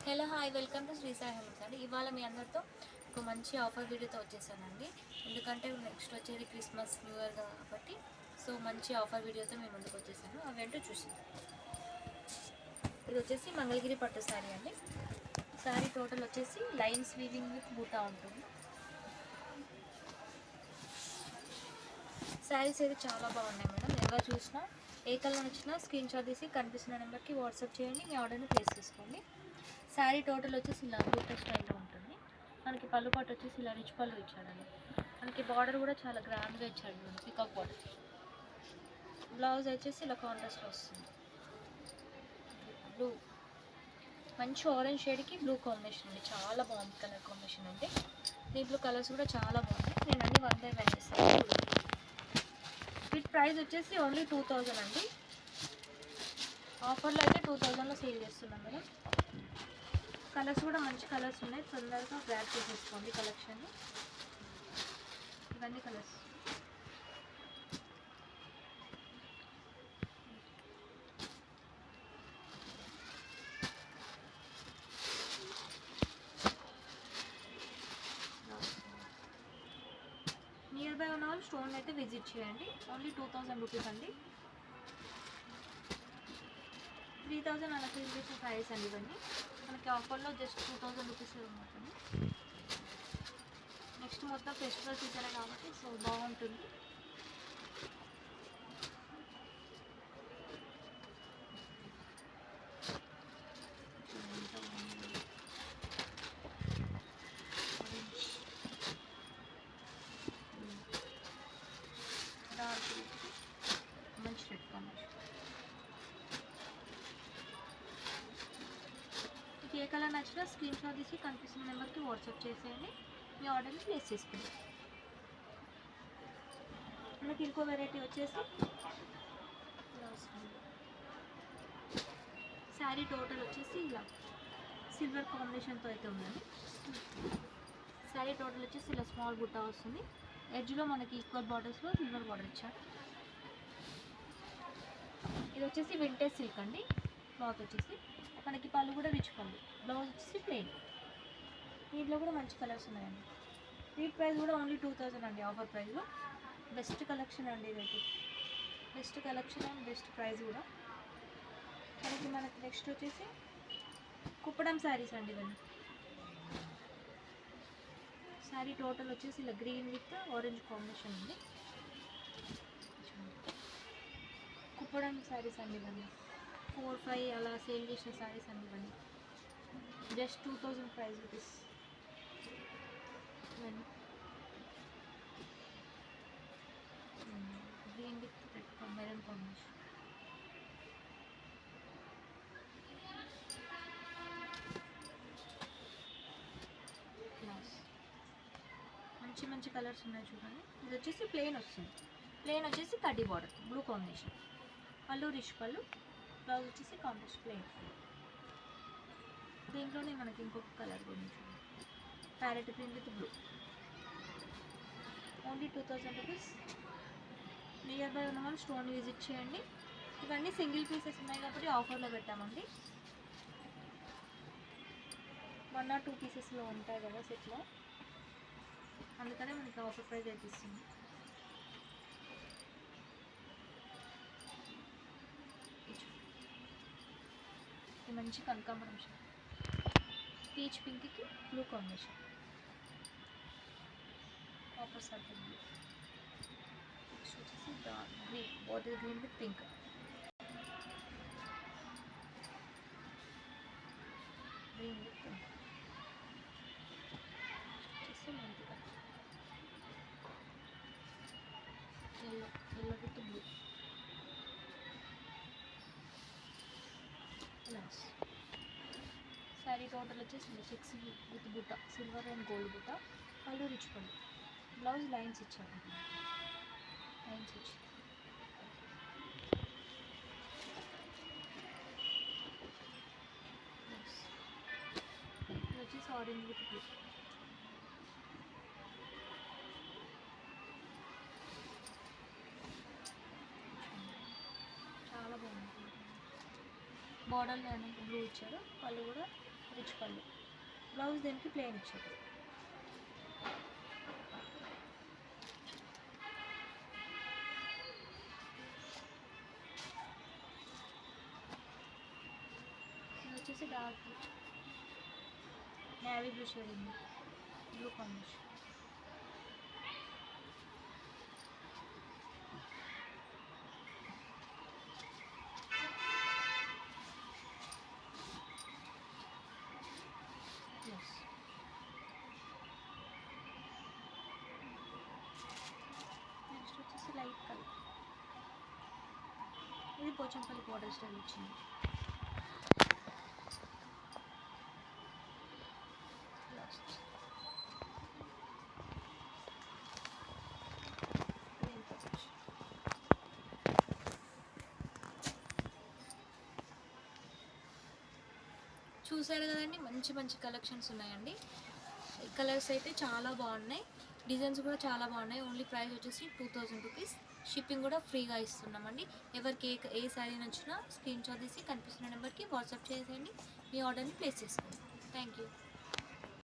Hello hi welcome to Shri Sai health అండి. ఇవాళ మీ అందరితో ఒక మంచి ఆఫర్ వీడియోతో వచ్చేసానండి. ఎందుకంటే నెక్స్ట్ వచ్చేది క్రిస్మస్ న్యూ ఇయర్ కాబట్టి మంచి ఆఫర్ వీడియోతో మేము ముందుకు వచ్చేసాను. అవేంటో చూసింది. ఇది వచ్చేసి మంగళగిరి పట్టు శారీ అండి. శారీ టోటల్ వచ్చేసి లైన్స్ వీవింగ్ విత్ బూటా ఉంటుంది. శారీస్ అయితే చాలా బాగున్నాయి మేడం. ఎలా చూసినా ఏ కలర్ వచ్చినా స్క్రీన్ షాట్ తీసి కనిపిస్తున్న నెంబర్కి వాట్సాప్ చేయండి. మీ ఆర్డర్ని ప్లేస్ చేసుకోండి. శారీ టోటల్ వచ్చేసి ఇలా బూటా స్టైల్లో ఉంటుంది. మనకి పళ్ళు పాటు వచ్చేసి ఇలా రిచ్ పళ్ళు ఇచ్చాడండి. మనకి బార్డర్ కూడా చాలా గ్రాండ్గా ఇచ్చాడు. Peacock border. బ్లౌజ్ వచ్చేసి ఇలా కాంట్రాస్ట్లో వస్తుంది. బ్లూ మంచి ఆరెంజ్ షేడ్కి బ్లూ కాంబినేషన్ అండి. చాలా బాగుంది కలర్ కాంబినేషన్ అంటే. దీంట్లో కలర్స్ కూడా చాలా బాగున్నాయి. నేను అన్ని 1 by 1 చేస్తాను. వీటి ప్రైస్ వచ్చేసి ఓన్లీ 2000 అండి. ఆఫర్లో అయితే 2000లో సేల్ చేస్తున్నాం మేడం. కలర్స్ కూడా మంచి కలర్స్ ఉన్నాయి. తొందరగా గ్రాబ్ చేసేసుకోండి కలెక్షన్ని. ఇవన్నీ కలర్స్. నియర్ బై ఉన్న వాళ్ళు స్టోన్ అయితే విజిట్ చేయండి. ఓన్లీ 2000 రూపీస్ అండి. 3000 అలా సేల్ చేసే ప్రైస్ అండి. ఇవన్నీ మనకి ఆఫర్లో జస్ట్ 2000 రూపీస్ ఉంటుంది. నెక్స్ట్ మొత్తం ఫెస్టివల్ సీజనే కాబట్టి బాగుంటుంది. మంచి రెడ్ కాంబినేషన్. మీకు ఏ కలర్ నచ్చినా స్క్రీన్ షాట్ తీసి కనిపిస్తున్న నెంబర్కి వాట్సాప్ చేసేయండి. మీ ఆర్డర్ని ప్లేస్ చేసుకోండి. మనకి ఇంకో వెరైటీ వచ్చేసి శారీ టోటల్ వచ్చేసి ఇలా సిల్వర్ కాంబినేషన్తో అయితే ఉందండి. శారీ టోటల్ వచ్చేసి ఇలా స్మాల్ బుట్ట వస్తుంది. ఎడ్జ్లో మనకి ఈక్వల్ బార్డర్స్లో సిల్వర్ బార్డర్ ఇచ్చారు. ఇది వచ్చేసి వింటేజ్ సిల్క్ అండి. క్లాత్ వచ్చేసి మనకి పళ్ళు కూడా రిచ్ పళ్ళు. బ్లౌజ్ వచ్చేసి ప్లెయిన్. దీంట్లో కూడా మంచి కలర్స్ ఉన్నాయండి. వీటి ప్రైస్ కూడా ఓన్లీ 2000 అండి. ఆఫర్ ప్రైస్లో బెస్ట్ కలెక్షన్ అండి. ఇదైతే best collection and best price కూడా. మనకి నెక్స్ట్ వచ్చేసి కుప్పడం శారీస్ అండి. ఇవన్నీ శారీ టోటల్ వచ్చేసి ఇలా గ్రీన్ విత్ ఆరెంజ్ కాంబినేషన్ ఉంది. కుప్పడం శారీస్ అండి. ఇవన్నీ 4-5 అలా సేల్ చేసిన శారీస్ అండి. ఇవన్నీ జస్ట్ 2000 ప్రైస్ రూపీస్. ఇవన్నీ green with red maroon combination. మంచి మంచి కలర్స్ ఉన్నాయి చూడండి. ఇది వచ్చేసి ప్లెయిన్ వస్తుంది. ప్లెయిన్ వచ్చేసి కడ్డీ బార్డర్ బ్లూ కాంబినేషన్. పళ్ళు రిచ్ పళ్ళు. బ్లౌజ్ వచ్చేసి కాంట్రాస్ట్ ప్లెయిన్. దీంట్లోనే మనకి ఇంకొక కలర్ గురించి parrot green with blue. Only 2000 rupees. Near by ఉన్న వాళ్ళు స్టోన్ విజిట్ చేయండి. ఇవన్నీ సింగిల్ పీసెస్ ఉన్నాయి కాబట్టి ఆఫర్లో పెట్టామండి. 1 or 2 పీసెస్లో ఉంటాయి కదా సెట్లో, అందుకనే మనకి ఆఫర్ ప్రైస్ అయితే ఇస్తుంది. మంచి కనకాంబరం షేడ్. పీచ్ పింక్కి blue combination. Copper circle blue. Next వచ్చేసి green bottle green with pink. Green with pink వచ్చేసి మెంతి colour. Yellow with blue. Sari total వచ్చేసి చెక్స్ విత్ బుట్ట సిల్వర్ అండ్ గోల్డ్ బుట్ట. పళ్ళు రిచ్ పళ్ళు. బ్లౌజ్ లైన్స్ ఇచ్చారు. లైన్స్ ఇచ్చి ఇది వచ్చేసి ఆరెంజ్ విత్ బ్లూ. చాలా బాగుంది. బార్డర్ బ్లూ ఇచ్చారు. పళ్ళు కూడా రిచ్ పళ్ళు. బ్లౌజ్ దీనికి ప్లెయిన్ ఇచ్చారు. ఇది వచ్చేసి డార్క్ నేవీ బ్లూ షేడ్ ఉంది, బ్లూ కాంబినేషన్. నెక్స్ట్ వచ్చేసి లైట్ కలర్, ఇది పోచంపల్లి బోర్డర్ స్టైల్ వచ్చింది. లాస్ట్ చూసారు కదండి, మంచి మంచి కలెక్షన్స్ ఉన్నాయండి. కలర్స్ అయితే చాలా బాగున్నాయి, డిజైన్స్ కూడా చాలా బాగున్నాయి. ఓన్లీ ప్రైస్ వచ్చేసి 2000 రూపీస్. షిప్పింగ్ కూడా ఫ్రీగా ఇస్తున్నామండి. ఎవరికి ఏ శారీ నచ్చినా స్క్రీన్ షాట్ తీసి కనిపిస్తున్న నెంబర్కి వాట్సాప్ చేసేయండి, మీ ఆర్డర్ని ప్లేస్ చేసుకోండి. Thank you.